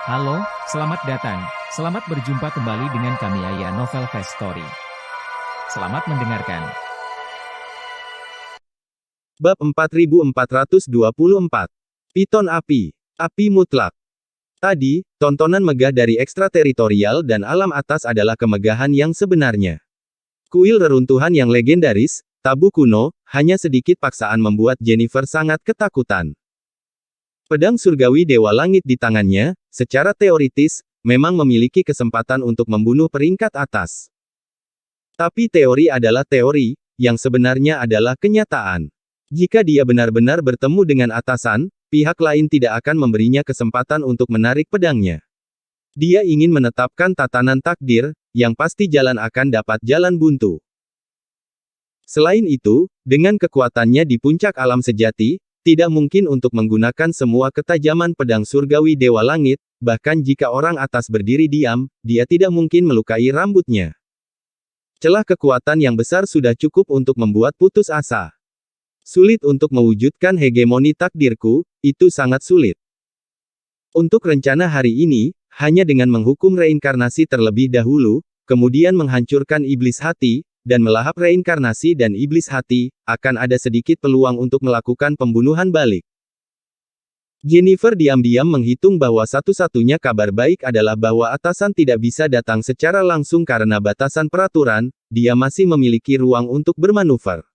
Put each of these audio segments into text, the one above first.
Halo, selamat datang. Selamat berjumpa kembali dengan kami Aya Novel Fast Story. Selamat mendengarkan. Bab 4424. Piton Api. Api Mutlak. Tadi, tontonan megah dari ekstrateritorial dan alam atas adalah kemegahan yang sebenarnya. Kuil reruntuhan yang legendaris, tabu kuno, hanya sedikit paksaan membuat Jennifer sangat ketakutan. Pedang surgawi Dewa Langit di tangannya, secara teoritis, memang memiliki kesempatan untuk membunuh peringkat atas. Tapi teori adalah teori, yang sebenarnya adalah kenyataan. Jika dia benar-benar bertemu dengan atasan, pihak lain tidak akan memberinya kesempatan untuk menarik pedangnya. Dia ingin menetapkan tatanan takdir, yang pasti jalan akan dapat jalan buntu. Selain itu, dengan kekuatannya di puncak alam sejati, tidak mungkin untuk menggunakan semua ketajaman pedang surgawi Dewa Langit, bahkan jika orang atas berdiri diam, dia tidak mungkin melukai rambutnya. Celah kekuatan yang besar sudah cukup untuk membuat putus asa. Sulit untuk mewujudkan hegemoni takdirku, itu sangat sulit. Untuk rencana hari ini, hanya dengan menghukum reinkarnasi terlebih dahulu, kemudian menghancurkan iblis hati, dan melahap reinkarnasi dan iblis hati, akan ada sedikit peluang untuk melakukan pembunuhan balik. Jennifer diam-diam menghitung bahwa satu-satunya kabar baik adalah bahwa atasan tidak bisa datang secara langsung karena batasan peraturan, dia masih memiliki ruang untuk bermanuver.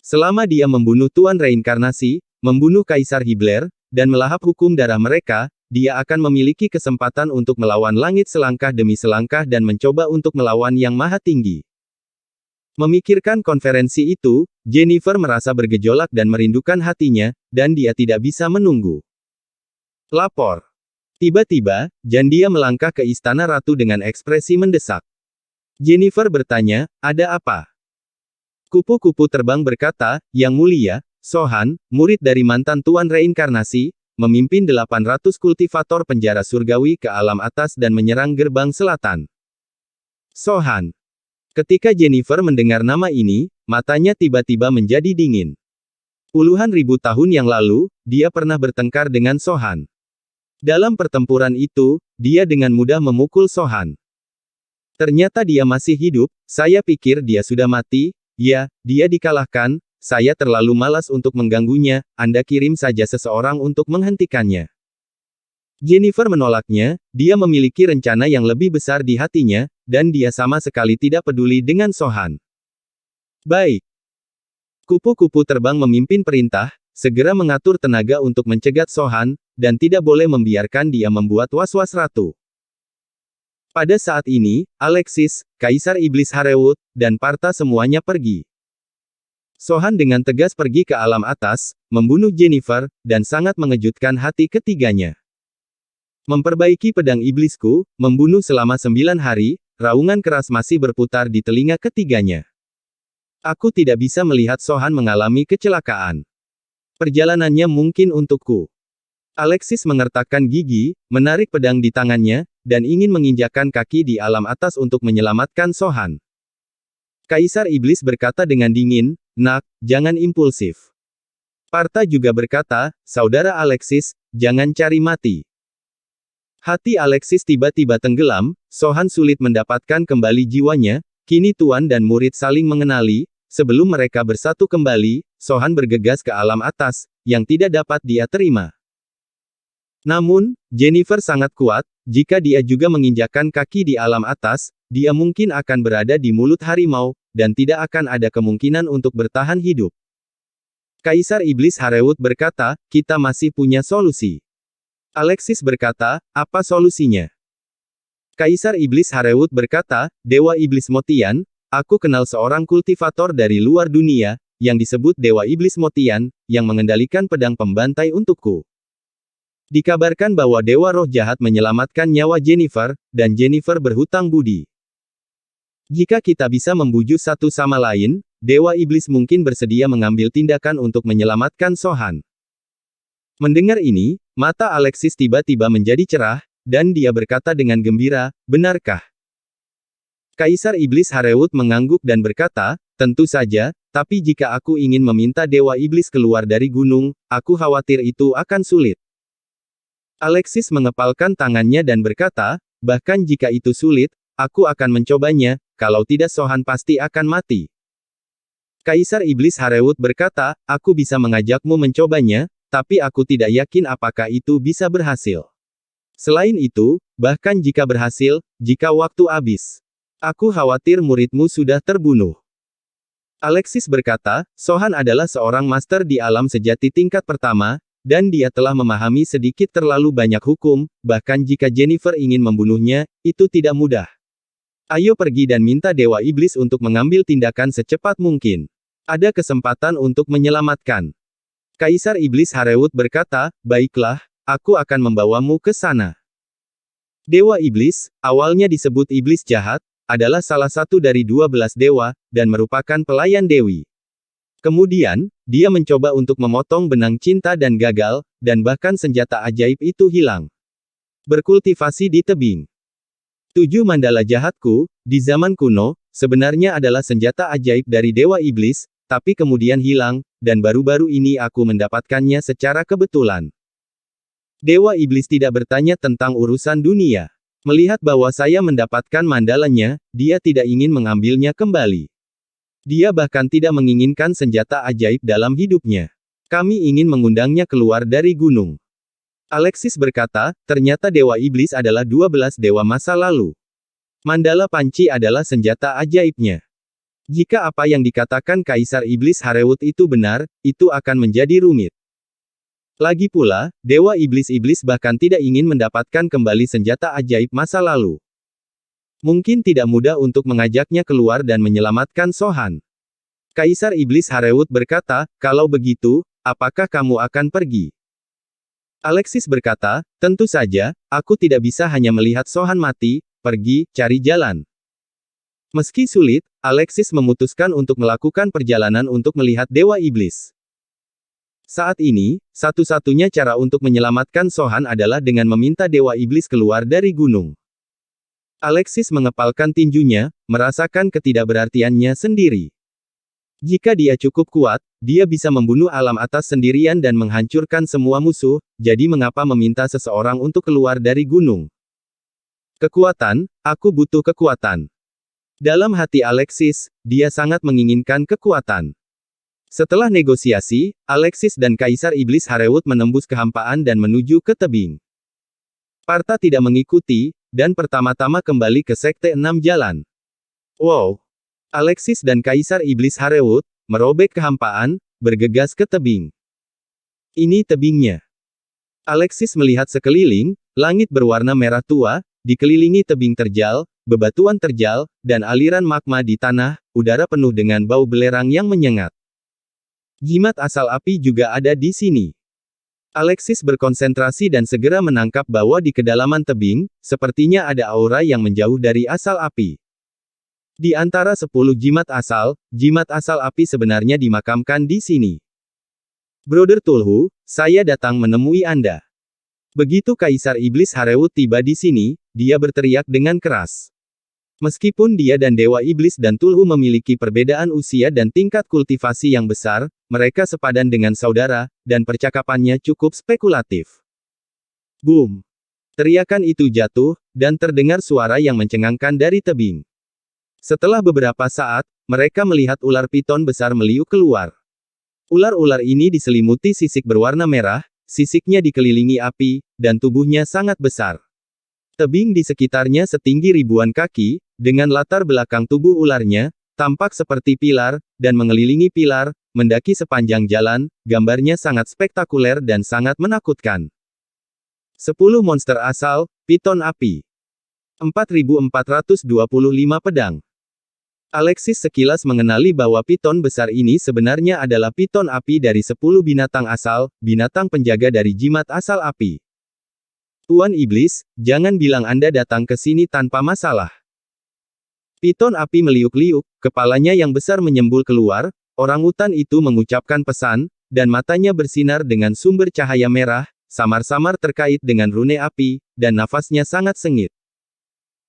Selama dia membunuh Tuan Reinkarnasi, membunuh Kaisar Hibler, dan melahap hukum darah mereka, dia akan memiliki kesempatan untuk melawan langit selangkah demi selangkah dan mencoba untuk melawan Yang Maha Tinggi. Memikirkan konferensi itu, Jennifer merasa bergejolak dan merindukan hatinya, dan dia tidak bisa menunggu. Lapor. Tiba-tiba, Jandia melangkah ke istana ratu dengan ekspresi mendesak. Jennifer bertanya, ada apa? Kupu-kupu terbang berkata, Yang Mulia, Sohan, murid dari mantan Tuan Reinkarnasi, memimpin 800 kultivator penjara surgawi ke alam atas dan menyerang gerbang selatan. Sohan. Ketika Jennifer mendengar nama ini, matanya tiba-tiba menjadi dingin. Puluhan ribu tahun yang lalu, dia pernah bertengkar dengan Sohan. Dalam pertempuran itu, dia dengan mudah memukul Sohan. Ternyata dia masih hidup, saya pikir dia sudah mati, ya, dia dikalahkan. Saya terlalu malas untuk mengganggunya, Anda kirim saja seseorang untuk menghentikannya. Jennifer menolaknya, dia memiliki rencana yang lebih besar di hatinya, dan dia sama sekali tidak peduli dengan Sohan. Baik. Kupu-kupu terbang memimpin perintah, segera mengatur tenaga untuk mencegat Sohan, dan tidak boleh membiarkan dia membuat was-was ratu. Pada saat ini, Alexis, Kaisar Iblis Harewut, dan Partha semuanya pergi. Sohan dengan tegas pergi ke alam atas, membunuh Jennifer, dan sangat mengejutkan hati ketiganya. Memperbaiki pedang iblisku, membunuh selama 9 hari, raungan keras masih berputar di telinga ketiganya. Aku tidak bisa melihat Sohan mengalami kecelakaan. Perjalanannya mungkin untukku. Alexis mengertakkan gigi, menarik pedang di tangannya, dan ingin menginjakkan kaki di alam atas untuk menyelamatkan Sohan. Kaisar Iblis berkata dengan dingin, Nak, jangan impulsif. Partha juga berkata, Saudara Alexis, jangan cari mati. Hati Alexis tiba-tiba tenggelam, Sohan sulit mendapatkan kembali jiwanya, kini tuan dan murid saling mengenali, sebelum mereka bersatu kembali, Sohan bergegas ke alam atas, yang tidak dapat dia terima. Namun, Jennifer sangat kuat, jika dia juga menginjakkan kaki di alam atas, dia mungkin akan berada di mulut harimau, dan tidak akan ada kemungkinan untuk bertahan hidup. Kaisar Iblis Harewut berkata, kita masih punya solusi. Alexis berkata, apa solusinya? Kaisar Iblis Harewut berkata, Dewa Iblis Motian, aku kenal seorang kultivator dari luar dunia, yang disebut Dewa Iblis Motian, yang mengendalikan pedang pembantai untukku. Dikabarkan bahwa Dewa Roh Jahat menyelamatkan nyawa Jennifer, dan Jennifer berhutang budi. Jika kita bisa membujuk satu sama lain, Dewa Iblis mungkin bersedia mengambil tindakan untuk menyelamatkan Sohan. Mendengar ini, mata Alexis tiba-tiba menjadi cerah, dan dia berkata dengan gembira, benarkah? Kaisar Iblis Harewut mengangguk dan berkata, tentu saja, tapi jika aku ingin meminta Dewa Iblis keluar dari gunung, aku khawatir itu akan sulit. Alexis mengepalkan tangannya dan berkata, bahkan jika itu sulit, aku akan mencobanya, kalau tidak Sohan pasti akan mati. Kaisar Iblis Harewut berkata, aku bisa mengajakmu mencobanya, tapi aku tidak yakin apakah itu bisa berhasil. Selain itu, bahkan jika berhasil, jika waktu habis, aku khawatir muridmu sudah terbunuh. Alexis berkata, Sohan adalah seorang master di alam sejati tingkat pertama, dan dia telah memahami sedikit terlalu banyak hukum, bahkan jika Jennifer ingin membunuhnya, itu tidak mudah. Ayo pergi dan minta Dewa Iblis untuk mengambil tindakan secepat mungkin. Ada kesempatan untuk menyelamatkan. Kaisar Iblis Harewut berkata, baiklah, aku akan membawamu ke sana. Dewa Iblis, awalnya disebut Iblis Jahat, adalah salah satu dari 12 dewa, dan merupakan pelayan Dewi. Kemudian, dia mencoba untuk memotong benang cinta dan gagal, dan bahkan senjata ajaib itu hilang. Berkultivasi di tebing. 7 mandala jahatku, di zaman kuno, sebenarnya adalah senjata ajaib dari Dewa Iblis, tapi kemudian hilang, dan baru-baru ini aku mendapatkannya secara kebetulan. Dewa Iblis tidak bertanya tentang urusan dunia. Melihat bahwa saya mendapatkan mandalanya, dia tidak ingin mengambilnya kembali. Dia bahkan tidak menginginkan senjata ajaib dalam hidupnya. Kami ingin mengundangnya keluar dari gunung. Alexis berkata, ternyata Dewa Iblis adalah 12 dewa masa lalu. Mandala panci adalah senjata ajaibnya. Jika apa yang dikatakan Kaisar Iblis Harewut itu benar, itu akan menjadi rumit. Lagi pula, Dewa Iblis-Iblis bahkan tidak ingin mendapatkan kembali senjata ajaib masa lalu. Mungkin tidak mudah untuk mengajaknya keluar dan menyelamatkan Sohan. Kaisar Iblis Harewut berkata, kalau begitu, apakah kamu akan pergi? Alexis berkata, tentu saja, aku tidak bisa hanya melihat Sohan mati, pergi, cari jalan. Meski sulit, Alexis memutuskan untuk melakukan perjalanan untuk melihat Dewa Iblis. Saat ini, satu-satunya cara untuk menyelamatkan Sohan adalah dengan meminta Dewa Iblis keluar dari gunung. Alexis mengepalkan tinjunya, merasakan ketidakberartiannya sendiri. Jika dia cukup kuat, dia bisa membunuh alam atas sendirian dan menghancurkan semua musuh, jadi mengapa meminta seseorang untuk keluar dari gunung? Kekuatan, aku butuh kekuatan. Dalam hati Alexis, dia sangat menginginkan kekuatan. Setelah negosiasi, Alexis dan Kaisar Iblis Harewut menembus kehampaan dan menuju ke tebing. Partha tidak mengikuti, dan pertama-tama kembali ke Sekte 6 Jalan. Wow! Alexis dan Kaisar Iblis Harewut, merobek kehampaan, bergegas ke tebing. Ini tebingnya. Alexis melihat sekeliling, langit berwarna merah tua, dikelilingi tebing terjal, bebatuan terjal, dan aliran magma di tanah, udara penuh dengan bau belerang yang menyengat. Jimat asal api juga ada di sini. Alexis berkonsentrasi dan segera menangkap bahwa di kedalaman tebing, sepertinya ada aura yang menjauh dari asal api. Di antara 10 jimat asal api sebenarnya dimakamkan di sini. Brother Tulhu, saya datang menemui Anda. Begitu Kaisar Iblis Harewut tiba di sini, dia berteriak dengan keras. Meskipun dia dan Dewa Iblis dan Tulhu memiliki perbedaan usia dan tingkat kultivasi yang besar, mereka sepadan dengan saudara, dan percakapannya cukup spekulatif. Boom! Teriakan itu jatuh, dan terdengar suara yang mencengangkan dari tebing. Setelah beberapa saat, mereka melihat ular piton besar meliuk keluar. Ular-ular ini diselimuti sisik berwarna merah, sisiknya dikelilingi api, dan tubuhnya sangat besar. Tebing di sekitarnya setinggi ribuan kaki, dengan latar belakang tubuh ularnya, tampak seperti pilar, dan mengelilingi pilar, mendaki sepanjang jalan, gambarnya sangat spektakuler dan sangat menakutkan. 10 monster asal, piton api. 4.425 pedang. Alexis sekilas mengenali bahwa piton besar ini sebenarnya adalah piton api dari 10 binatang asal, binatang penjaga dari jimat asal api. Tuan Iblis, jangan bilang Anda datang ke sini tanpa masalah. Piton api meliuk-liuk, kepalanya yang besar menyembul keluar, orangutan itu mengucapkan pesan, dan matanya bersinar dengan sumber cahaya merah, samar-samar terkait dengan rune api, dan nafasnya sangat sengit.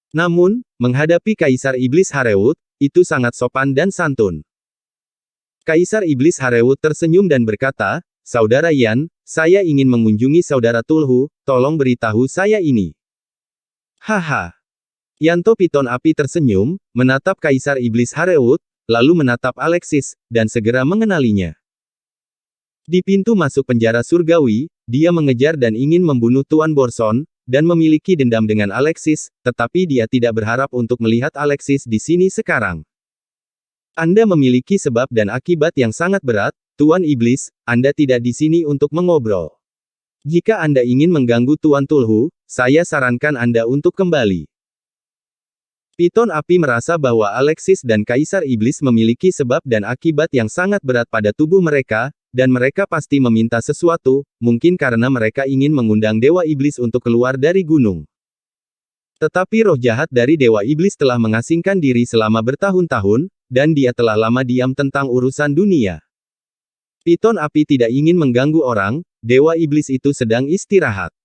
Namun, menghadapi Kaisar Iblis Harewut, itu sangat sopan dan santun. Kaisar Iblis Harewut tersenyum dan berkata, Saudara Yan, saya ingin mengunjungi Saudara Tulhu, tolong beritahu saya ini. Haha. Yanto Piton Api tersenyum, menatap Kaisar Iblis Harewut, lalu menatap Alexis, dan segera mengenalinya. Di pintu masuk penjara surgawi, dia mengejar dan ingin membunuh Tuan Borson, dan memiliki dendam dengan Alexis, tetapi dia tidak berharap untuk melihat Alexis di sini sekarang. Anda memiliki sebab dan akibat yang sangat berat, Tuan Iblis, Anda tidak di sini untuk mengobrol. Jika Anda ingin mengganggu Tuan Tulhu, saya sarankan Anda untuk kembali. Piton Api merasa bahwa Alexis dan Kaisar Iblis memiliki sebab dan akibat yang sangat berat pada tubuh mereka, dan mereka pasti meminta sesuatu, mungkin karena mereka ingin mengundang Dewa Iblis untuk keluar dari gunung. Tetapi roh jahat dari Dewa Iblis telah mengasingkan diri selama bertahun-tahun, dan dia telah lama diam tentang urusan dunia. Piton Api tidak ingin mengganggu orang, Dewa Iblis itu sedang istirahat.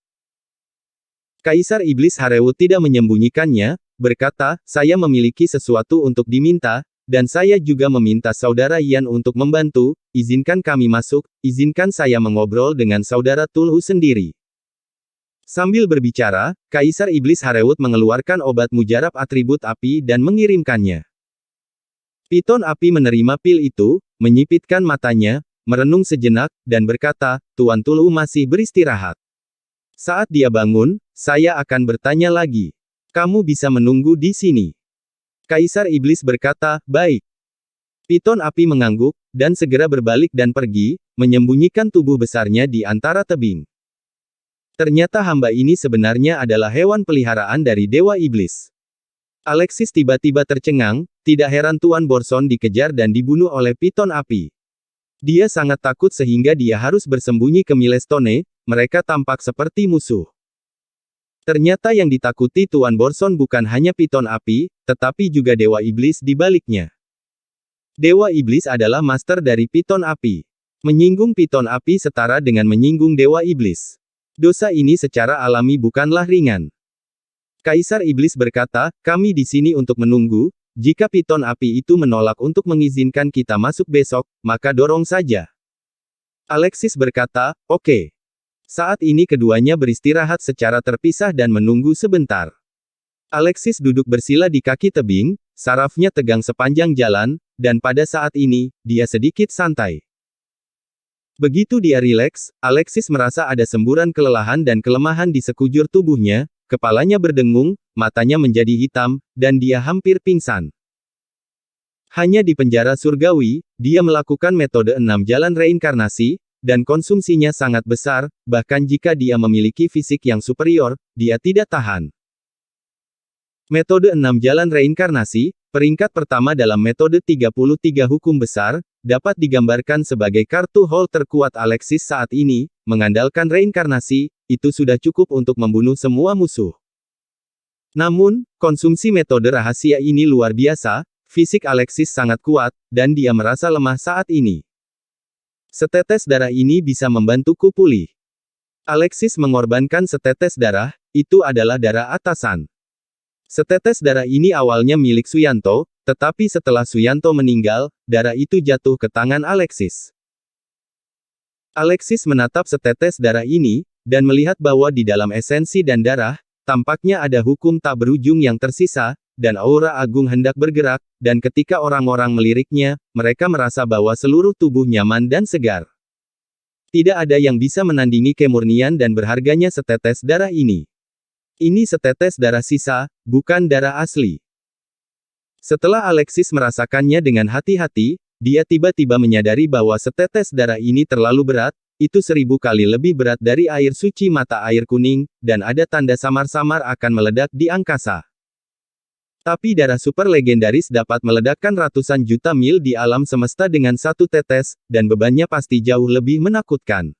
Kaisar Iblis Harewut tidak menyembunyikannya, berkata, saya memiliki sesuatu untuk diminta, dan saya juga meminta Saudara Yan untuk membantu, izinkan kami masuk, izinkan saya mengobrol dengan Saudara Tulhu sendiri. Sambil berbicara, Kaisar Iblis Harewut mengeluarkan obat mujarab atribut api dan mengirimkannya. Piton Api menerima pil itu, menyipitkan matanya, merenung sejenak, dan berkata, Tuan Tulhu masih beristirahat. Saat dia bangun, saya akan bertanya lagi. Kamu bisa menunggu di sini. Kaisar Iblis berkata, baik. Piton Api mengangguk, dan segera berbalik dan pergi, menyembunyikan tubuh besarnya di antara tebing. Ternyata hamba ini sebenarnya adalah hewan peliharaan dari Dewa Iblis. Alexis tiba-tiba tercengang, tidak heran Tuan Borson dikejar dan dibunuh oleh Piton Api. Dia sangat takut sehingga dia harus bersembunyi ke Milestone, mereka tampak seperti musuh. Ternyata yang ditakuti Tuan Borson bukan hanya Piton Api, tetapi juga Dewa Iblis di baliknya. Dewa Iblis adalah master dari Piton Api. Menyinggung Piton Api setara dengan menyinggung Dewa Iblis. Dosa ini secara alami bukanlah ringan. Kaisar Iblis berkata, kami di sini untuk menunggu, jika Piton Api itu menolak untuk mengizinkan kita masuk besok, maka dorong saja. Alexis berkata, oke. Saat ini keduanya beristirahat secara terpisah dan menunggu sebentar. Alexis duduk bersila di kaki tebing, sarafnya tegang sepanjang jalan, dan pada saat ini, dia sedikit santai. Begitu dia rileks, Alexis merasa ada semburan kelelahan dan kelemahan di sekujur tubuhnya, kepalanya berdengung, matanya menjadi hitam, dan dia hampir pingsan. Hanya di penjara surgawi, dia melakukan metode 6 jalan reinkarnasi, dan konsumsinya sangat besar, bahkan jika dia memiliki fisik yang superior, dia tidak tahan. Metode 6 jalan reinkarnasi, peringkat pertama dalam metode 33 hukum besar, dapat digambarkan sebagai kartu hol terkuat Alexis saat ini, mengandalkan reinkarnasi, itu sudah cukup untuk membunuh semua musuh. Namun, konsumsi metode rahasia ini luar biasa, fisik Alexis sangat kuat, dan dia merasa lemah saat ini. Setetes darah ini bisa membantuku pulih. Alexis mengorbankan setetes darah, itu adalah darah atasan. Setetes darah ini awalnya milik Suyanto, tetapi setelah Suyanto meninggal, darah itu jatuh ke tangan Alexis. Alexis menatap setetes darah ini, dan melihat bahwa di dalam esensi dan darah, tampaknya ada hukum tak berujung yang tersisa, dan aura agung hendak bergerak, dan ketika orang-orang meliriknya, mereka merasa bahwa seluruh tubuh nyaman dan segar. Tidak ada yang bisa menandingi kemurnian dan berharganya setetes darah ini. Ini setetes darah sisa, bukan darah asli. Setelah Alexis merasakannya dengan hati-hati, dia tiba-tiba menyadari bahwa setetes darah ini terlalu berat, itu 1000 kali lebih berat dari air suci mata air kuning, dan ada tanda samar-samar akan meledak di angkasa. Tapi darah super legendaris dapat meledakkan ratusan juta mil di alam semesta dengan satu tetes, dan bebannya pasti jauh lebih menakutkan.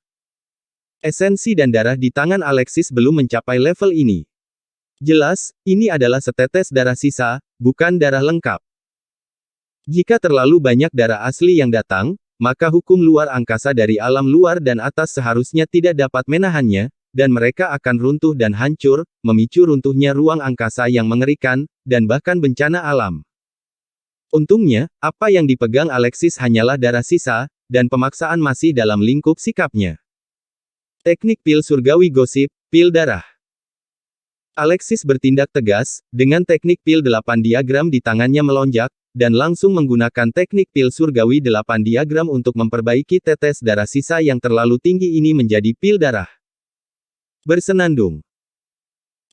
Esensi dan darah di tangan Alexis belum mencapai level ini. Jelas, ini adalah setetes darah sisa, bukan darah lengkap. Jika terlalu banyak darah asli yang datang, maka hukum luar angkasa dari alam luar dan atas seharusnya tidak dapat menahannya, dan mereka akan runtuh dan hancur, memicu runtuhnya ruang angkasa yang mengerikan, dan bahkan bencana alam. Untungnya, apa yang dipegang Alexis hanyalah darah sisa, dan pemaksaan masih dalam lingkup sikapnya. Teknik pil surgawi gosip, pil darah. Alexis bertindak tegas, dengan teknik pil 8 diagram di tangannya melonjak, dan langsung menggunakan teknik pil surgawi 8 diagram untuk memperbaiki tetes darah sisa yang terlalu tinggi ini menjadi pil darah. Bersenandung.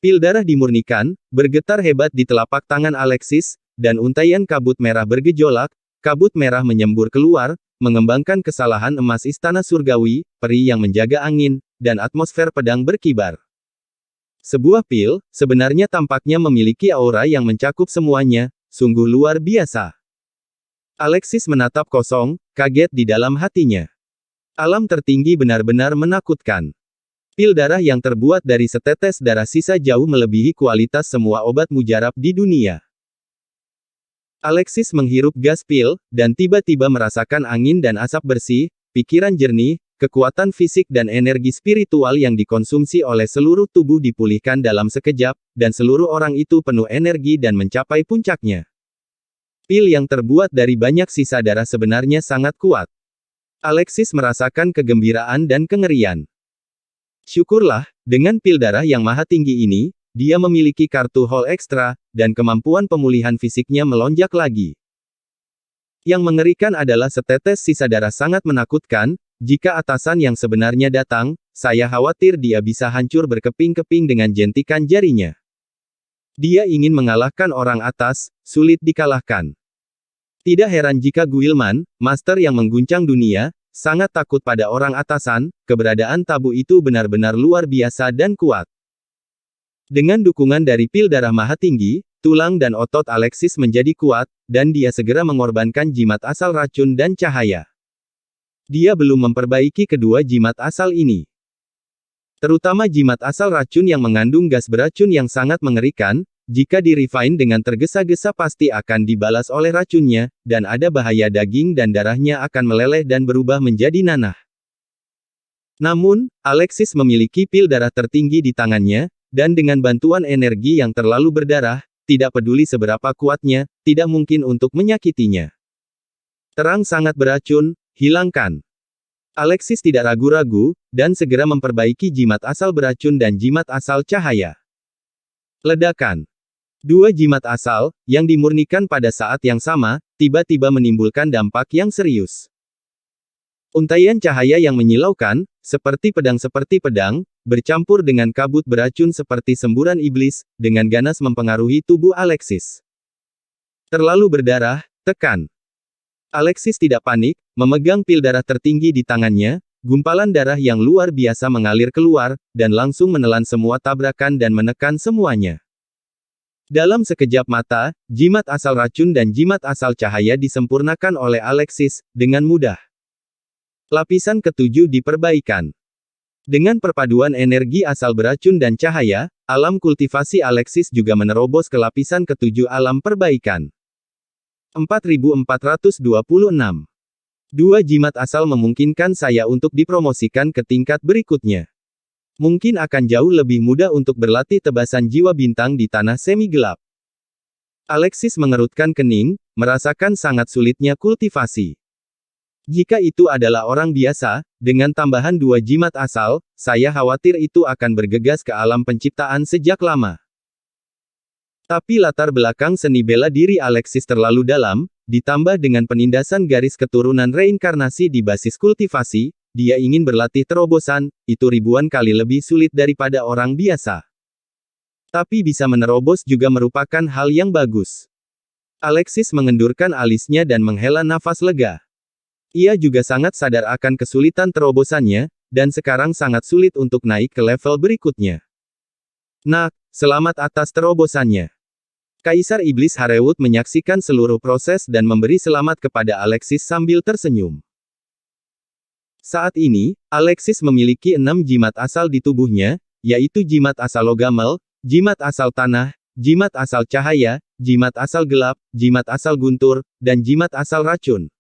Pil darah dimurnikan, bergetar hebat di telapak tangan Alexis, dan untaian kabut merah bergejolak, kabut merah menyembur keluar, mengembangkan kesalahan emas istana surgawi, peri yang menjaga angin, dan atmosfer pedang berkibar. Sebuah pil, sebenarnya tampaknya memiliki aura yang mencakup semuanya, sungguh luar biasa. Alexis menatap kosong, kaget di dalam hatinya. Alam tertinggi benar-benar menakutkan. Pil darah yang terbuat dari setetes darah sisa jauh melebihi kualitas semua obat mujarab di dunia. Alexis menghirup gas pil, dan tiba-tiba merasakan angin dan asap bersih, pikiran jernih, kekuatan fisik dan energi spiritual yang dikonsumsi oleh seluruh tubuh dipulihkan dalam sekejap, dan seluruh orang itu penuh energi dan mencapai puncaknya. Pil yang terbuat dari banyak sisa darah sebenarnya sangat kuat. Alexis merasakan kegembiraan dan kengerian. Syukurlah, dengan pil darah yang maha tinggi ini, dia memiliki kartu haul ekstra, dan kemampuan pemulihan fisiknya melonjak lagi. Yang mengerikan adalah setetes sisa darah sangat menakutkan. Jika atasan yang sebenarnya datang, saya khawatir dia bisa hancur berkeping-keping dengan jentikan jarinya. Dia ingin mengalahkan orang atas, sulit dikalahkan. Tidak heran jika Guilman, master yang mengguncang dunia, sangat takut pada orang atasan, keberadaan tabu itu benar-benar luar biasa dan kuat. Dengan dukungan dari pil darah maha tinggi, tulang dan otot Alexis menjadi kuat, dan dia segera mengorbankan jimat asal racun dan cahaya. Dia belum memperbaiki kedua jimat asal ini. Terutama jimat asal racun yang mengandung gas beracun yang sangat mengerikan, jika di-refine dengan tergesa-gesa pasti akan dibalas oleh racunnya, dan ada bahaya daging dan darahnya akan meleleh dan berubah menjadi nanah. Namun, Alexis memiliki pil darah tertinggi di tangannya, dan dengan bantuan energi yang terlalu berdarah, tidak peduli seberapa kuatnya, tidak mungkin untuk menyakitinya. Terang sangat beracun, hilangkan. Alexis tidak ragu-ragu, dan segera memperbaiki jimat asal beracun dan jimat asal cahaya. Ledakan. Dua jimat asal, yang dimurnikan pada saat yang sama, tiba-tiba menimbulkan dampak yang serius. Untaian cahaya yang menyilaukan, seperti pedang, bercampur dengan kabut beracun seperti semburan iblis, dengan ganas mempengaruhi tubuh Alexis. Terlalu berdarah, tekan. Alexis tidak panik, memegang pil darah tertinggi di tangannya, gumpalan darah yang luar biasa mengalir keluar, dan langsung menelan semua tabrakan dan menekan semuanya. Dalam sekejap mata, jimat asal racun dan jimat asal cahaya disempurnakan oleh Alexis, dengan mudah. Lapisan ketujuh diperbaikan. Dengan perpaduan energi asal beracun dan cahaya, alam kultivasi Alexis juga menerobos ke lapisan ketujuh alam perbaikan. 4426. Dua jimat asal memungkinkan saya untuk dipromosikan ke tingkat berikutnya. Mungkin akan jauh lebih mudah untuk berlatih tebasan jiwa bintang di tanah semi gelap. Alexis mengerutkan kening, merasakan sangat sulitnya kultivasi. Jika itu adalah orang biasa, dengan tambahan dua jimat asal, saya khawatir itu akan bergegas ke alam penciptaan sejak lama. Tapi latar belakang seni bela diri Alexis terlalu dalam, ditambah dengan penindasan garis keturunan reinkarnasi di basis kultivasi, dia ingin berlatih terobosan, itu ribuan kali lebih sulit daripada orang biasa. Tapi bisa menerobos juga merupakan hal yang bagus. Alexis mengendurkan alisnya dan menghela nafas lega. Ia juga sangat sadar akan kesulitan terobosannya, dan sekarang sangat sulit untuk naik ke level berikutnya. Nak, selamat atas terobosannya. Kaisar Iblis Harewut menyaksikan seluruh proses dan memberi selamat kepada Alexis sambil tersenyum. Saat ini, Alexis memiliki 6 jimat asal di tubuhnya, yaitu jimat asal logamel, jimat asal tanah, jimat asal cahaya, jimat asal gelap, jimat asal guntur, dan jimat asal racun.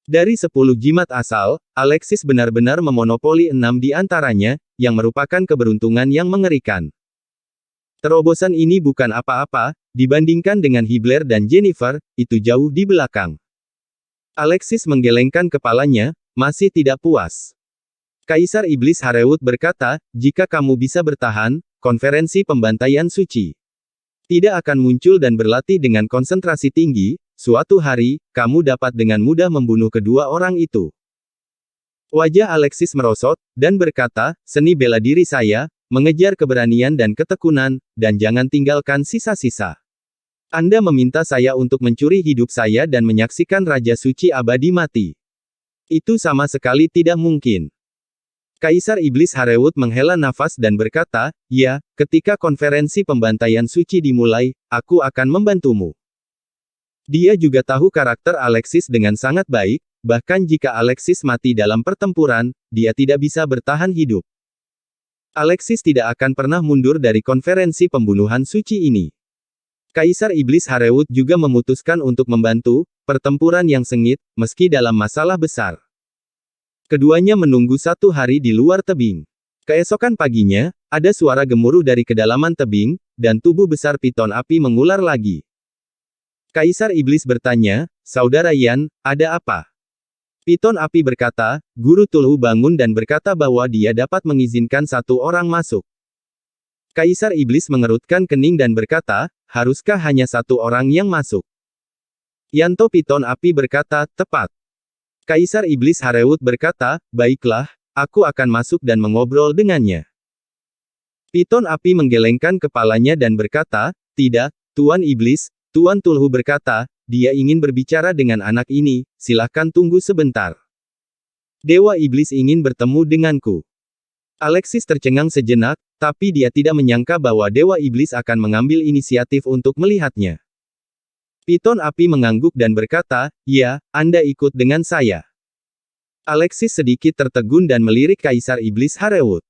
Dari 10 jimat asal, Alexis benar-benar memonopoli 6 di antaranya, yang merupakan keberuntungan yang mengerikan. Terobosan ini bukan apa-apa, dibandingkan dengan Hibler dan Jennifer, itu jauh di belakang. Alexis menggelengkan kepalanya, masih tidak puas. Kaisar Iblis Harewut berkata, jika kamu bisa bertahan, konferensi pembantaian suci tidak akan muncul dan berlatih dengan konsentrasi tinggi, suatu hari, kamu dapat dengan mudah membunuh kedua orang itu. Wajah Alexis merosot, dan berkata, seni bela diri saya, mengejar keberanian dan ketekunan, dan jangan tinggalkan sisa-sisa. Anda meminta saya untuk mencuri hidup saya dan menyaksikan Raja Suci abadi mati. Itu sama sekali tidak mungkin. Kaisar Iblis Harewut menghela nafas dan berkata, ya, ketika konferensi pembantaian suci dimulai, aku akan membantumu. Dia juga tahu karakter Alexis dengan sangat baik, bahkan jika Alexis mati dalam pertempuran, dia tidak bisa bertahan hidup. Alexis tidak akan pernah mundur dari konferensi pembunuhan suci ini. Kaisar Iblis Harewut juga memutuskan untuk membantu pertempuran yang sengit, meski dalam masalah besar. Keduanya menunggu satu hari di luar tebing. Keesokan paginya, ada suara gemuruh dari kedalaman tebing, dan tubuh besar piton api mengular lagi. Kaisar Iblis bertanya, Saudara Yan, ada apa? Piton api berkata, Guru Tulhu bangun dan berkata bahwa dia dapat mengizinkan satu orang masuk. Kaisar Iblis mengerutkan kening dan berkata, haruskah hanya satu orang yang masuk? Yanto Piton Api berkata, tepat. Kaisar Iblis Harewut berkata, baiklah, aku akan masuk dan mengobrol dengannya. Piton Api menggelengkan kepalanya dan berkata, tidak, Tuan Iblis. Tuan Tulhu berkata, dia ingin berbicara dengan anak ini, silahkan tunggu sebentar. Dewa Iblis ingin bertemu denganku. Alexis tercengang sejenak, tapi dia tidak menyangka bahwa Dewa Iblis akan mengambil inisiatif untuk melihatnya. Piton Api mengangguk dan berkata, ya, Anda ikut dengan saya. Alexis sedikit tertegun dan melirik Kaisar Iblis Harewut.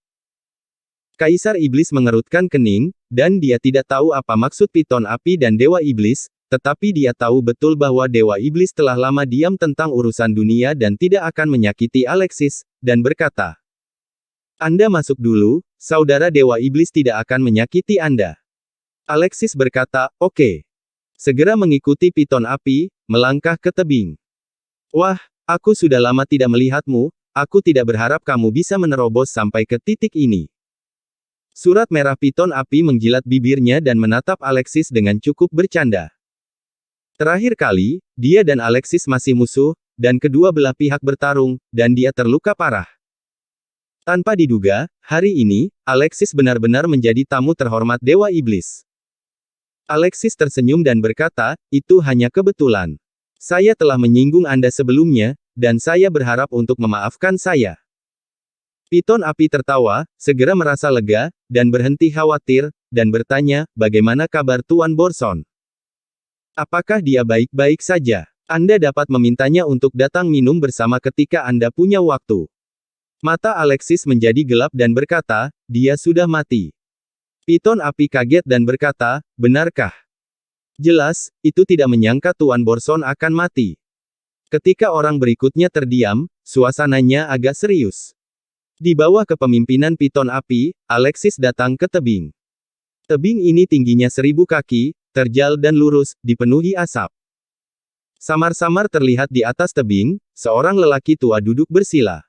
Kaisar Iblis mengerutkan kening, dan dia tidak tahu apa maksud Piton Api dan Dewa Iblis, tetapi dia tahu betul bahwa Dewa Iblis telah lama diam tentang urusan dunia dan tidak akan menyakiti Alexis, dan berkata, Anda masuk dulu, Saudara Dewa Iblis tidak akan menyakiti Anda. Alexis berkata, oke. Segera mengikuti Piton Api, melangkah ke tebing. Wah, aku sudah lama tidak melihatmu, aku tidak berharap kamu bisa menerobos sampai ke titik ini. Surat merah Piton Api menjilat bibirnya dan menatap Alexis dengan cukup bercanda. Terakhir kali, dia dan Alexis masih musuh, dan kedua belah pihak bertarung, dan dia terluka parah. Tanpa diduga, hari ini, Alexis benar-benar menjadi tamu terhormat Dewa Iblis. Alexis tersenyum dan berkata, itu hanya kebetulan. Saya telah menyinggung Anda sebelumnya, dan saya berharap untuk memaafkan saya. Piton Api tertawa, segera merasa lega, dan berhenti khawatir, dan bertanya, bagaimana kabar Tuan Borson? Apakah dia baik-baik saja? Anda dapat memintanya untuk datang minum bersama ketika Anda punya waktu. Mata Alexis menjadi gelap dan berkata, dia sudah mati. Piton Api kaget dan berkata, benarkah? Jelas, itu tidak menyangka Tuan Borson akan mati. Ketika orang berikutnya terdiam, suasananya agak serius. Di bawah kepemimpinan Piton Api, Alexis datang ke tebing. Tebing ini tingginya 1000 kaki, terjal dan lurus, dipenuhi asap. Samar-samar terlihat di atas tebing, seorang lelaki tua duduk bersila.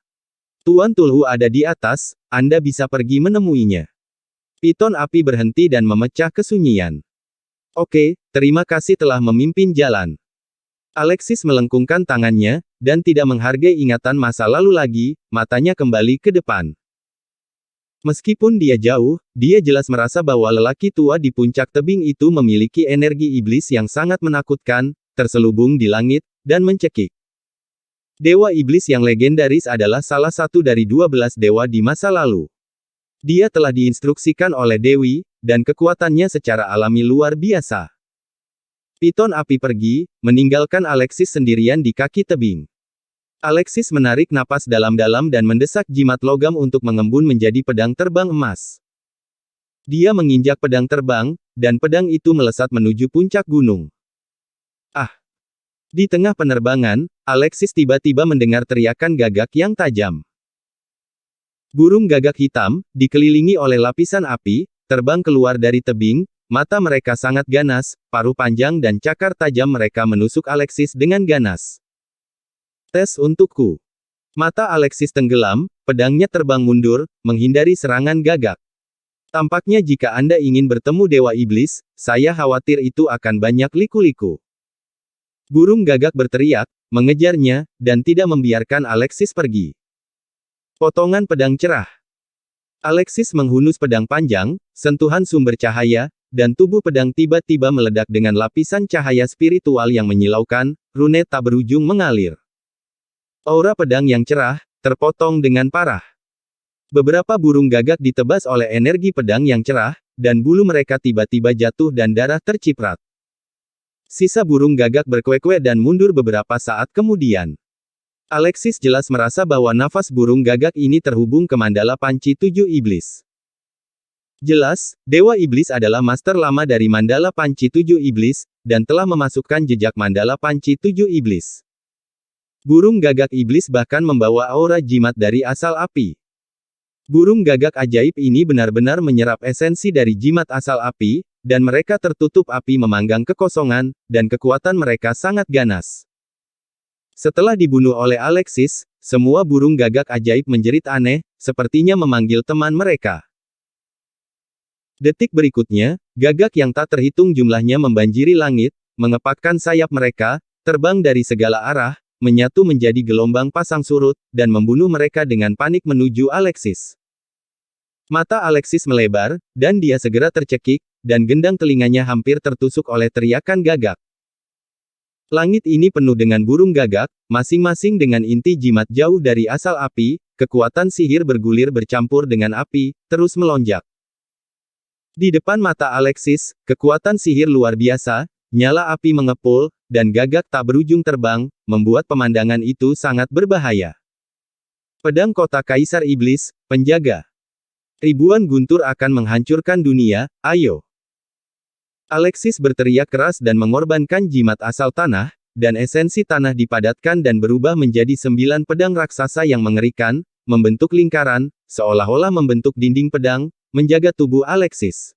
Tuan Tulhu ada di atas, Anda bisa pergi menemuinya. Piton Api berhenti dan memecah kesunyian. Oke, terima kasih telah memimpin jalan. Alexis melengkungkan tangannya, dan tidak menghargai ingatan masa lalu lagi, matanya kembali ke depan. Meskipun dia jauh, dia jelas merasa bahwa lelaki tua di puncak tebing itu memiliki energi iblis yang sangat menakutkan, terselubung di langit, dan mencekik. Dewa Iblis yang legendaris adalah salah satu dari 12 dewa di masa lalu. Dia telah diinstruksikan oleh Dewi, dan kekuatannya secara alami luar biasa. Piton Api pergi, meninggalkan Alexis sendirian di kaki tebing. Alexis menarik napas dalam-dalam dan mendesak jimat logam untuk mengembun menjadi pedang terbang emas. Dia menginjak pedang terbang, dan pedang itu melesat menuju puncak gunung. Ah! Di tengah penerbangan, Alexis tiba-tiba mendengar teriakan gagak yang tajam. Burung gagak hitam, dikelilingi oleh lapisan api, terbang keluar dari tebing, mata mereka sangat ganas, paruh panjang dan cakar tajam mereka menusuk Alexis dengan ganas. Tes untukku. Mata Alexis tenggelam, pedangnya terbang mundur, menghindari serangan Gagak. Tampaknya jika Anda ingin bertemu Dewa Iblis, saya khawatir itu akan banyak liku-liku. Burung Gagak berteriak, mengejarnya, dan tidak membiarkan Alexis pergi. Potongan pedang cerah. Alexis menghunus pedang panjang, sentuhan sumber cahaya, dan tubuh pedang tiba-tiba meledak dengan lapisan cahaya spiritual yang menyilaukan, rune tak berujung mengalir. Aura pedang yang cerah, terpotong dengan parah. Beberapa burung gagak ditebas oleh energi pedang yang cerah, dan bulu mereka tiba-tiba jatuh dan darah terciprat. Sisa burung gagak berkuek-kuek dan mundur beberapa saat kemudian. Alexis jelas merasa bahwa nafas burung gagak ini terhubung ke mandala panci 7 iblis. Jelas, Dewa Iblis adalah master lama dari mandala panci 7 iblis, dan telah memasukkan jejak mandala panci 7 iblis. Burung gagak iblis bahkan membawa aura jimat dari asal api. Burung gagak ajaib ini benar-benar menyerap esensi dari jimat asal api, dan mereka tertutup api memanggang kekosongan, dan kekuatan mereka sangat ganas. Setelah dibunuh oleh Alexis, semua burung gagak ajaib menjerit aneh, sepertinya memanggil teman mereka. Detik berikutnya, gagak yang tak terhitung jumlahnya membanjiri langit, mengepakkan sayap mereka, terbang dari segala arah, menyatu menjadi gelombang pasang surut, dan membunuh mereka dengan panik menuju Alexis. Mata Alexis melebar, dan dia segera tercekik, dan gendang telinganya hampir tertusuk oleh teriakan gagak. Langit ini penuh dengan burung gagak, masing-masing dengan inti jimat jauh dari asal api, kekuatan sihir bergulir bercampur dengan api, terus melonjak. Di depan mata Alexis, kekuatan sihir luar biasa, nyala api mengepul, dan gagak tak berujung terbang, membuat pemandangan itu sangat berbahaya. Pedang kota Kaisar Iblis, penjaga. Ribuan guntur akan menghancurkan dunia, ayo. Alexis berteriak keras dan mengorbankan jimat asal tanah, dan esensi tanah dipadatkan dan berubah menjadi 9 pedang raksasa yang mengerikan, membentuk lingkaran, seolah-olah membentuk dinding pedang, menjaga tubuh Alexis.